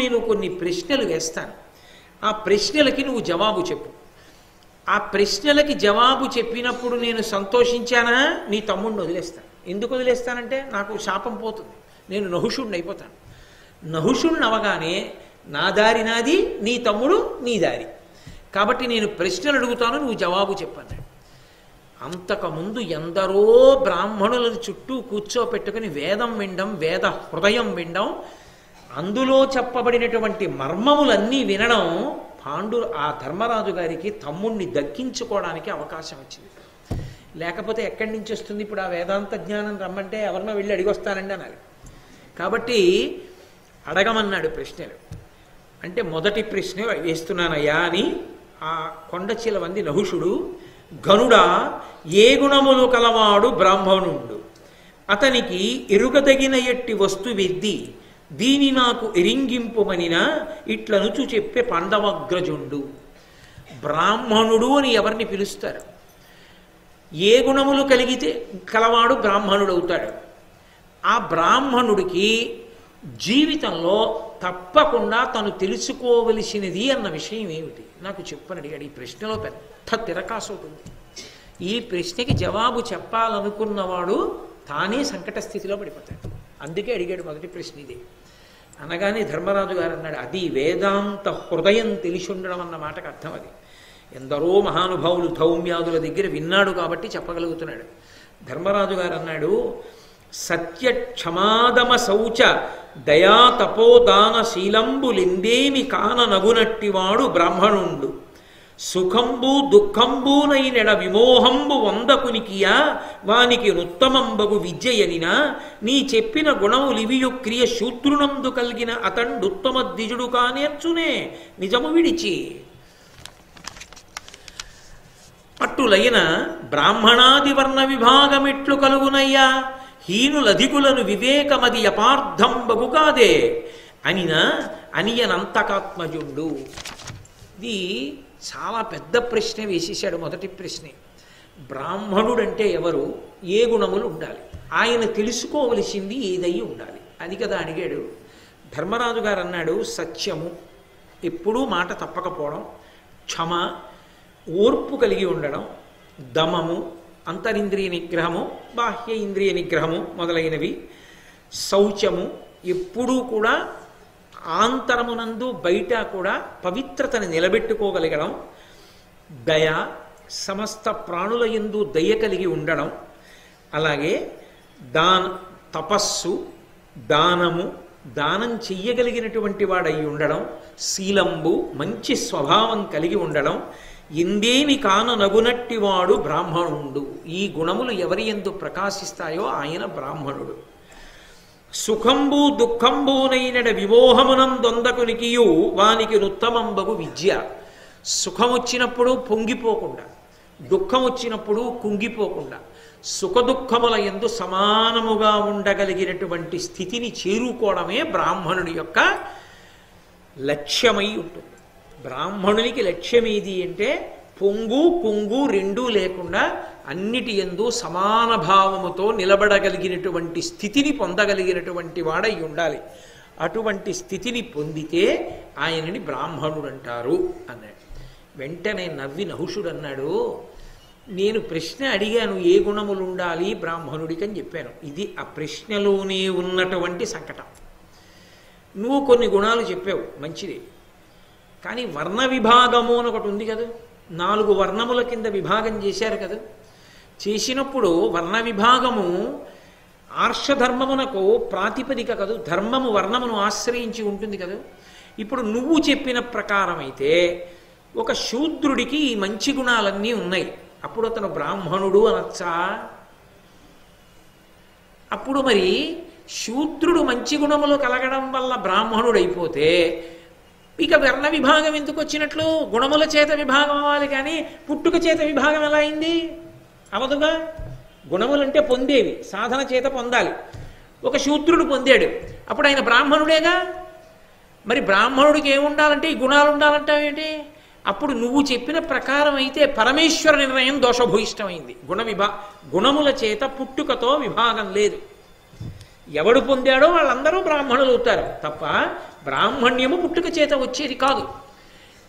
నేను కొన్ని ప్రశ్నలు వేస్తాను. ఆ ప్రశ్నలకి నువ్వు జవాబు చెప్పు. ఆ ప్రశ్నలకి జవాబు చెప్పినప్పుడు నేను సంతోషించానా నీ తమ్ముడిని వదిలేస్తాను. ఎందుకు వదిలేస్తానంటే నాకు శాపం పోతుంది, నేను నహుషుణ్ణి అయిపోతాను. నహుషుణ్ణి అవగానే నా దారి నాది, నీ తమ్ముడు నీ దారి. కాబట్టి నేను ప్రశ్నలు అడుగుతాను, నువ్వు జవాబు చెప్పాను. అంతకుముందు ఎందరో బ్రాహ్మణులను చుట్టూ కూర్చోపెట్టుకుని వేదం వినడం, వేద హృదయం వినడం, అందులో చెప్పబడినటువంటి మర్మములన్నీ వినడం ఆ ధర్మరాజు గారికి తమ్ముణ్ణి దక్కించుకోవడానికి అవకాశం వచ్చింది. లేకపోతే ఎక్కడి నుంచి వస్తుంది? ఇప్పుడు ఆ వేదాంత జ్ఞానం రమ్మంటే ఎవరినో వెళ్ళి అడిగొస్తానండి అనాలి. కాబట్టి అడగమన్నాడు ప్రశ్నలు. అంటే మొదటి ప్రశ్న వేస్తున్నానయ్యా అని ఆ కొండచిల వంది నహుషుడు, గనుడా ఏ గుణములు కలవాడు బ్రాహ్మణుండు, అతనికి ఎరుగదగిన ఎట్టి వస్తువెద్ది దీని నాకు ఎరింగింపుమనినా ఇట్లనుచు చెప్పే పాండవగ్రజుండు. బ్రాహ్మణుడు అని ఎవరిని పిలుస్తారు? ఏ గుణములు కలిగితే కలవాడు బ్రాహ్మణుడు అవుతాడు. ఆ బ్రాహ్మణుడికి జీవితంలో తప్పకుండా తను తెలుసుకోవలసినది అన్న విషయం ఏమిటి నాకు చెప్పని అడిగాడు. ఈ ప్రశ్నలో పెద్ద తిరకాసు ఉంటుంది. ఈ ప్రశ్నకి జవాబు చెప్పాలనుకున్నవాడు తానే సంకట స్థితిలో పడిపోతాడు. అందుకే అడిగాడు మొదటి ప్రశ్న ఇదే. అనగానే ధర్మరాజు గారు అన్నాడు, అది వేదాంత హృదయం తెలిసి ఉండడం అన్న మాటకు అర్థం అది. ఎందరో మహానుభావులు ధౌమ్యాదుల దగ్గర విన్నాడు కాబట్టి చెప్పగలుగుతున్నాడు. ధర్మరాజు గారు అన్నాడు, సత్య క్షమాదమ శౌచ దయా తపోదాన శీలంబులిందేమి కాన నగునట్టివాడు బ్రాహ్మణుండు, సుఖంబు దుఃఖంబునైనెడ విమోహంబు వందకునికియా వానికి నుత్తమంబగు విద్యయనినా నీ చెప్పిన గుణములివియు క్రియ శూద్రునందు కలిగిన అతండుత్తమ ద్విజుడు కానేర్చునే నిజము విడిచి. అట్టులైన బ్రాహ్మణాది వర్ణ విభాగమిట్లు కలుగునయ్యా, హీనులధికులను వివేకమది అపార్థంబగు కాదే అనిన అనియనంతకాత్మజుండు. ఇది చాలా పెద్ద ప్రశ్న వేసేసాడు. మొదటి ప్రశ్నే, బ్రాహ్మణుడంటే ఎవరు, ఏ గుణములు ఉండాలి, ఆయన తెలుసుకోవలసింది ఏదై ఉండాలి, అది కదా అడిగాడు. ధర్మరాజు గారు అన్నాడు, సత్యము, ఎప్పుడూ మాట తప్పకపోవడం, క్షమ, ఓర్పు కలిగి ఉండడం, దమము, అంతరింద్రియ నిగ్రహము, బాహ్య ఇంద్రియ నిగ్రహము మొదలైనవి, శౌచము, ఎప్పుడూ కూడా ఆంతరమునందు బయట కూడా పవిత్రతను నిలబెట్టుకోగలగడం, దయ, సమస్త ప్రాణుల యందు దయ కలిగి ఉండడం, అలాగే తపస్సు, దానము, దానం చెయ్యగలిగినటువంటి వాడై ఉండడం, శీలంబు, మంచి స్వభావం కలిగి ఉండడం, ఇందేమి కాన నగునట్టివాడు బ్రాహ్మణుండు. ఈ గుణములు ఎవరి యందు ప్రకాశిస్తాయో ఆయన బ్రాహ్మణుడు. సుఖంబు దుఃఖంబునైనడ విమోహమునందొందకునికియు వానికి నుత్తమంబగు విద్య. సుఖం వచ్చినప్పుడు పొంగిపోకుండా, దుఃఖం వచ్చినప్పుడు కుంగిపోకుండా, సుఖదుఖముల యందు సమానముగా ఉండగలిగినటువంటి స్థితిని చేరుకోవడమే బ్రాహ్మణుడి యొక్క లక్ష్యమై ఉంటుంది. బ్రాహ్మణునికి లక్ష్యం ఏది అంటే పొంగు కుంగు రెండూ లేకుండా అన్నిటి యందు సమాన భావముతో నిలబడగలిగినటువంటి స్థితిని పొందగలిగినటువంటి వాడై ఉండాలి. అటువంటి స్థితిని పొందితే ఆయనని బ్రాహ్మణుడు అంటారు అన్నాడు. వెంటనే నవ్వి నహుషుడు అన్నాడు, నేను ప్రశ్న అడిగాను, ఏ గుణములు ఉండాలి బ్రాహ్మణుడికి అని చెప్పాను. ఇది ఆ ప్రశ్నలోనే ఉన్నటువంటి సంకటం. నువ్వు కొన్ని గుణాలు చెప్పావు, మంచిది. కానీ వర్ణ విభాగము అని ఒకటి ఉంది కదా, 4 వర్ణముల కింద విభాగం చేశారు కదా. చేసినప్పుడు వర్ణ విభాగము ఆర్షధర్మమునకు ప్రాతిపదిక కదూ, ధర్మము వర్ణమును ఆశ్రయించి ఉంటుంది కదా. ఇప్పుడు నువ్వు చెప్పిన ప్రకారం అయితే ఒక శూద్రుడికి ఈ మంచి గుణాలన్నీ ఉన్నాయి, అప్పుడు అతను బ్రాహ్మణుడు అనొచ్చా? అప్పుడు మరి శూద్రుడు మంచి గుణములు కలగడం వల్ల బ్రాహ్మణుడు అయిపోతే ఇక వర్ణ విభాగం ఎందుకు వచ్చినట్లు? గుణముల చేత విభాగం అవ్వాలి, కానీ పుట్టుక చేత విభాగం ఎలా అయింది? అవదుగా. గుణములంటే పొందేవి, సాధన చేత పొందాలి. ఒక శూద్రుడు పొందాడు, అప్పుడు ఆయన బ్రాహ్మణుడేగా. మరి బ్రాహ్మణుడికి ఏముండాలంటే ఈ గుణాలు ఉండాలంటావేంటి? అప్పుడు నువ్వు చెప్పిన ప్రకారం అయితే పరమేశ్వర నిర్ణయం దోషభూయిష్టమైంది. గుణముల చేత పుట్టుకతో విభాగం లేదు. ఎవడు పొందాడో వాళ్ళందరూ బ్రాహ్మణులు అవుతారు తప్ప బ్రాహ్మణ్యము పుట్టుక చేత వచ్చేది కాదు.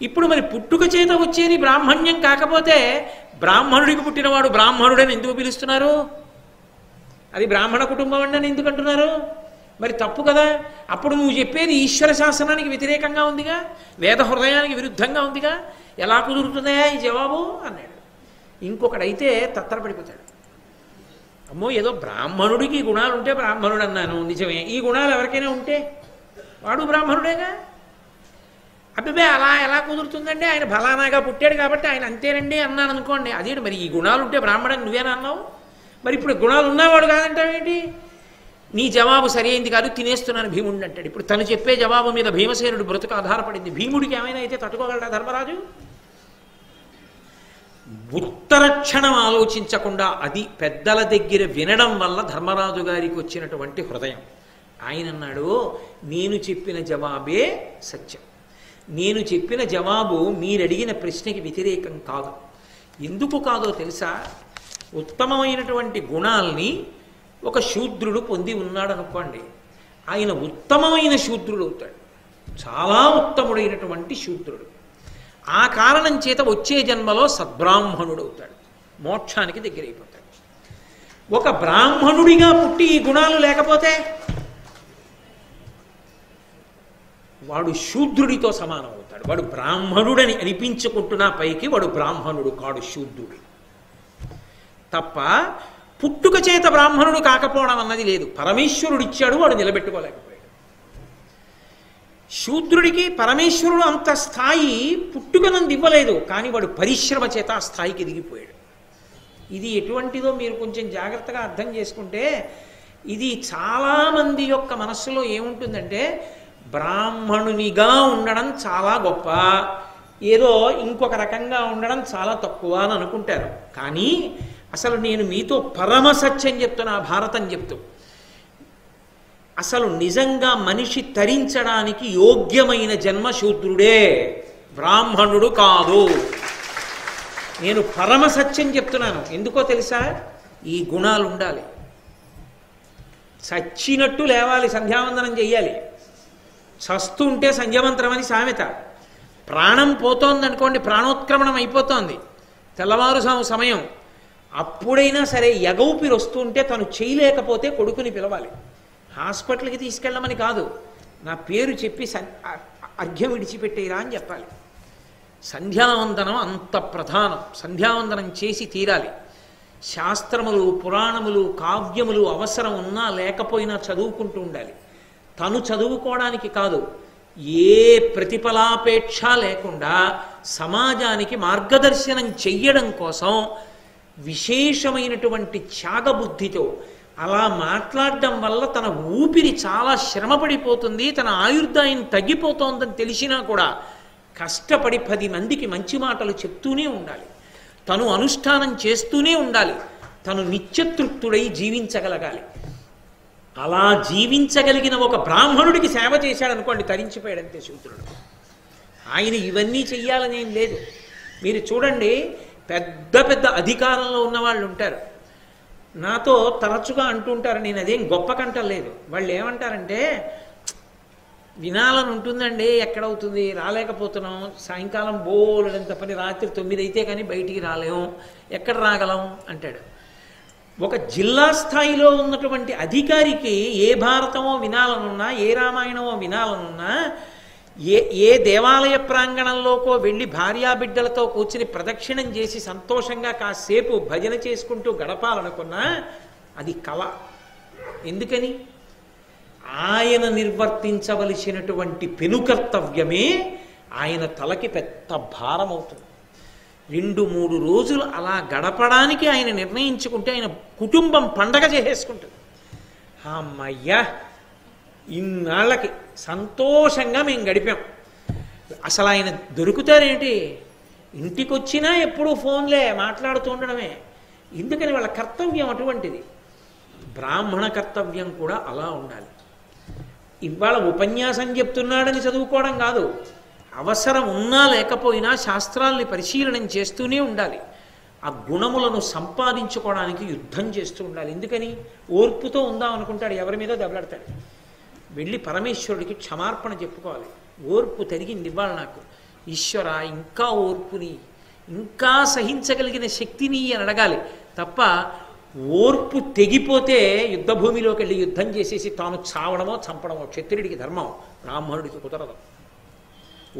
ఇప్పుడు మరి పుట్టుక చేత వచ్చేది బ్రాహ్మణ్యం కాకపోతే బ్రాహ్మణుడికి పుట్టినవాడు బ్రాహ్మణుడని ఎందుకు పిలుస్తున్నారు? అది బ్రాహ్మణ కుటుంబం అని ఎందుకు అంటున్నారు? మరి తప్పు కదా. అప్పుడు నువ్వు చెప్పేది ఈశ్వర శాసనానికి వ్యతిరేకంగా ఉందిగా, వేద హృదయానికి విరుద్ధంగా ఉందిగా, ఎలా కుదురుతుందా ఈ జవాబు అన్నాడు. ఇంకొకడైతే తత్తరపడిపోతాడు. అమ్మో ఏదో బ్రాహ్మణుడికి గుణాలు ఉంటే బ్రాహ్మణుడు అన్నాను, నిజమే. ఈ గుణాలు ఎవరికైనా ఉంటే వాడు బ్రాహ్మణుడేగా. అబ్బే అలా ఎలా కుదురుతుందండి, ఆయన ఫలానాగా పుట్టాడు కాబట్టి ఆయన అంతేనండి అన్నాను అనుకోండి. అదే మరి ఈ గుణాలు ఉంటే బ్రాహ్మణుడు నువ్వేనా అన్నావు? మరి ఇప్పుడు గుణాలు ఉన్నవాడు కాదంటావేంటి? నీ జవాబు సరైంది కాదు, తినేస్తున్నాను భీముడిని అంటాడు. ఇప్పుడు తను చెప్పే జవాబు మీద భీమసేనుడు బ్రతుకు ఆధారపడింది. భీముడికి ఏమైనా అయితే తట్టుకోగలడా ధర్మరాజు? ఉత్తర క్షణం ఆలోచించకుండా అది పెద్దల దగ్గర వినడం వల్ల ధర్మరాజు గారికి వచ్చినటువంటి హృదయం. ఆయన అన్నాడు, నేను చెప్పిన జవాబే సత్యం. నేను చెప్పిన జవాబు మీరడిగిన ప్రశ్నకి వ్యతిరేకం కాదు. ఎందుకు కాదో తెలుసా? ఉత్తమమైనటువంటి గుణాల్ని ఒక శూద్రుడు పొంది ఉన్నాడు అనుకోండి, ఆయన ఉత్తమమైన శూద్రుడు అవుతాడు, చాలా ఉత్తముడైనటువంటి శూద్రుడు. ఆ కారణం చేత వచ్చే జన్మలో సద్బ్రాహ్మణుడు అవుతాడు, మోక్షానికి దగ్గరైపోతాడు. ఒక బ్రాహ్మణుడిగా పుట్టి ఈ గుణాలు లేకపోతే వాడు శూద్రుడితో సమానం అవుతాడు. వాడు బ్రాహ్మణుడని అనిపించుకుంటున్నా పైకి వాడు బ్రాహ్మణుడు కాడు, శూద్రుడు తప్ప. పుట్టుక చేత బ్రాహ్మణుడు కాకపోవడం అన్నది లేదు. పరమేశ్వరుడు ఇచ్చాడు, వాడు నిలబెట్టుకోలేకపోయాడు. శూద్రుడికి పరమేశ్వరుడు అంత స్థాయి పుట్టుకనంది ఇవ్వలేదు, కానీ వాడు పరిశ్రమ చేత ఆ స్థాయికి ఎదిగిపోయాడు. ఇది ఎటువంటిదో మీరు కొంచెం జాగ్రత్తగా అర్థం చేసుకుంటే, ఇది చాలామంది యొక్క మనస్సులో ఏముంటుందంటే, బ్రాహ్మణునిగా ఉండడం చాలా గొప్ప, ఏదో ఇంకొక రకంగా ఉండడం చాలా తక్కువ అని అనుకుంటారు. కానీ అసలు నేను మీతో పరమ సత్యం చెప్తున్నా, భారతం చెప్తూ, అసలు నిజంగా మనిషి తరించడానికి యోగ్యమైన జన్మ శూద్రుడే, బ్రాహ్మణుడు కాదు. నేను పరమ సత్యం చెప్తున్నాను. ఎందుకో తెలుసా? ఈ గుణాలు ఉండాలి. చచ్చినట్టు లేవాలి, సంధ్యావందనం చెయ్యాలి. చస్తుంటే సంధ్యమంత్రం అని సామెత. ప్రాణం పోతోందనుకోండి, ప్రాణోత్క్రమణం అయిపోతోంది, తెల్లవారు సమయం, అప్పుడైనా సరే ఎగౌపిరి వస్తుంటే తను చేయలేకపోతే కొడుకుని పిలవాలి. హాస్పిటల్కి తీసుకెళ్ళమని కాదు, నా పేరు చెప్పి అర్ఘ్యం విడిచిపెట్టేరా అని చెప్పాలి. సంధ్యావందనం అంత ప్రధానం. సంధ్యావందనం చేసి తీరాలి. శాస్త్రములు, పురాణములు, కావ్యములు అవసరం ఉన్నా లేకపోయినా చదువుకుంటూ ఉండాలి. తను చదువుకోవడానికి కాదు, ఏ ప్రతిఫలాపేక్ష లేకుండా సమాజానికి మార్గదర్శనం చెయ్యడం కోసం విశేషమైనటువంటి త్యాగబుద్ధితో అలా మాట్లాడడం వల్ల తన ఊపిరి చాలా శ్రమపడిపోతుంది, తన ఆయుర్దాయం తగ్గిపోతోందని తెలిసినా కూడా కష్టపడి 10 మందికి మంచి మాటలు చెప్తూనే ఉండాలి. తను అనుష్ఠానం చేస్తూనే ఉండాలి. తను నిత్యతృప్తుడై జీవించగలగాలి. అలా జీవించగలిగిన ఒక బ్రాహ్మణుడికి సేవ చేశాడనుకోండి, తరించిపోయాడంతే శూద్రుడు. ఆయన ఇవన్నీ చెయ్యాలనేం లేదు. మీరు చూడండి, పెద్ద పెద్ద అధికారంలో ఉన్నవాళ్ళు ఉంటారు, నాతో తరచుగా అంటుంటారు, నేను అదేం గొప్ప కంటం లేదు. వాళ్ళు ఏమంటారంటే, వినాలని ఉంటుందండి, ఎక్కడవుతుంది, రాలేకపోతున్నాం, సాయంకాలం బోలెడంత పని, రాత్రి 9 అయితే కానీ బయటికి రాలేము, ఎక్కడ రాగలం అంటాడు. ఒక జిల్లా స్థాయిలో ఉన్నటువంటి అధికారికి ఏ భారతమో వినాలనున్నా, ఏ రామాయణమో వినాలనున్నా, ఏ దేవాలయ ప్రాంగణంలోకో వెళ్ళి భార్యాబిడ్డలతో కూర్చుని ప్రదక్షిణం చేసి సంతోషంగా కాసేపు భజన చేసుకుంటూ గడపాలనుకున్నా అది కళ. ఎందుకని? ఆయన నిర్వర్తించవలసినటువంటి పెనుకర్తవ్యమే ఆయన తలకి పెద్ద భారం అవుతుంది. 2-3 రోజులు అలా గడపడానికి ఆయన నిర్ణయించుకుంటే ఆయన కుటుంబం పండగ చేసేసుకుంటుంది. అమ్మయ్యా, ఇన్నాళ్ళకి సంతోషంగా మేము గడిపాం. అసలు ఆయన దొరుకుతారేంటి? ఇంటికి వచ్చినా ఎప్పుడూ ఫోన్లే మాట్లాడుతూ ఉండడమే. ఎందుకని? వాళ్ళ కర్తవ్యం అటువంటిది. బ్రాహ్మణ కర్తవ్యం కూడా అలా ఉండాలి. ఇవాళ ఉపన్యాసం చెప్తున్నాడని చదువుకోవడం కాదు, అవసరం ఉన్నా లేకపోయినా శాస్త్రాల్ని పరిశీలనం చేస్తూనే ఉండాలి. ఆ గుణములను సంపాదించుకోవడానికి యుద్ధం చేస్తూ ఉండాలి. ఎందుకని? ఓర్పుతో ఉందాం అనుకుంటాడు, ఎవరి మీద దెబ్బలాడతాడు. వెళ్ళి పరమేశ్వరుడికి క్షమార్పణ చెప్పుకోవాలి. ఓర్పు తరిగింది ఇవ్వాలి నాకు, ఈశ్వర ఇంకా ఓర్పుని, ఇంకా సహించగలిగిన శక్తిని అని అడగాలి తప్ప ఓర్పు తెగిపోతే యుద్ధభూమిలోకి వెళ్ళి యుద్ధం చేసేసి తాను చావడమో చంపడమో క్షత్రియుడికి ధర్మం, బ్రాహ్మణుడికి కుదరదు.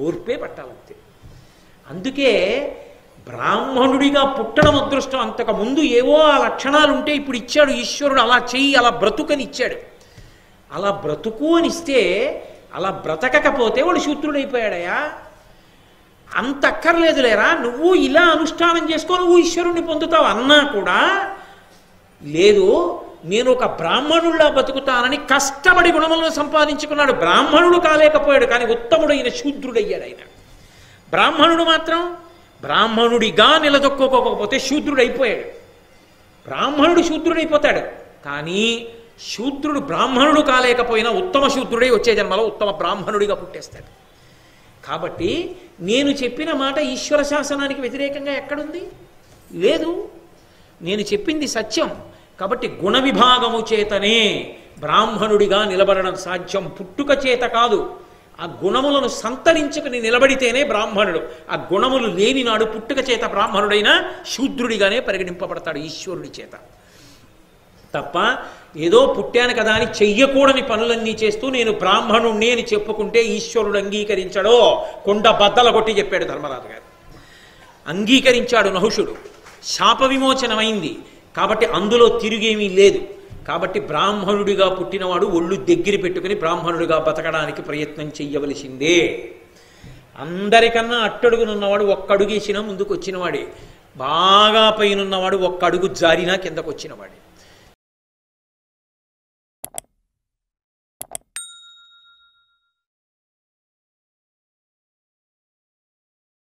ఓర్పే పట్టాలంతే. అందుకే బ్రాహ్మణుడిగా పుట్టడం అదృష్టం. అంతకు ముందు ఏవో ఆ లక్షణాలు ఉంటే ఇప్పుడు ఇచ్చాడు ఈశ్వరుడు, అలా చెయ్యి అలా బ్రతుకని ఇచ్చాడు. అలా బ్రతుకు అని ఇస్తే అలా బ్రతకకపోతే వాడు శూద్రుడైపోయాడయా. అంత అక్కర్లేదులేరా, నువ్వు ఇలా అనుష్ఠానం చేసుకో నువ్వు ఈశ్వరుణ్ణి పొందుతావు అన్నా కూడా లేదు, నేను ఒక బ్రాహ్మణుల్లా బతుకుతానని కష్టపడి గుణములను సంపాదించుకున్నాడు. బ్రాహ్మణుడు కాలేకపోయాడు కానీ ఉత్తముడైన శూద్రుడయ్యాడు ఆయన. బ్రాహ్మణుడు మాత్రం బ్రాహ్మణుడిగా నిలదొక్కోకపోతే శూద్రుడైపోయాడు. బ్రాహ్మణుడు శూద్రుడైపోతాడు కానీ శూద్రుడు బ్రాహ్మణుడు కాలేకపోయినా ఉత్తమ శూద్రుడై వచ్చే జన్మలో ఉత్తమ బ్రాహ్మణుడిగా పుట్టేస్తాడు. కాబట్టి నేను చెప్పిన మాట ఈశ్వర శాసనానికి వ్యతిరేకంగా ఎక్కడుంది? లేదు. నేను చెప్పింది సత్యం. కాబట్టి గుణ విభాగము చేతనే బ్రాహ్మణుడిగా నిలబడడం సాధ్యం, పుట్టుక చేత కాదు. ఆ గుణములను సంతరించుకుని నిలబడితేనే బ్రాహ్మణుడు. ఆ గుణములు లేని నాడు పుట్టుక చేత బ్రాహ్మణుడైనా శూద్రుడిగానే పరిగణింపబడతాడు ఈశ్వరుడి చేత. తప్ప ఏదో పుట్టాను కదా అని చెయ్యకూడని పనులన్నీ చేస్తూ నేను బ్రాహ్మణుణ్ణి అని చెప్పుకుంటే ఈశ్వరుడు అంగీకరించడో. కొండ బద్దల కొట్టి చెప్పాడు ధర్మరాజు గారు. అంగీకరించాడు నహుషుడు, శాప విమోచనమైంది. కాబట్టి అందులో తిరిగేమీ లేదు. కాబట్టి బ్రాహ్మణుడిగా పుట్టినవాడు ఒళ్ళు దగ్గర పెట్టుకుని బ్రాహ్మణుడిగా బతకడానికి ప్రయత్నం చెయ్యవలసిందే. అందరికన్నా అట్టడుగునున్నవాడు ఒక్కడుగేసినా ముందుకు వచ్చినవాడే, బాగా పైనున్నవాడు ఒక్క అడుగు జారినా కిందకు వచ్చినవాడే.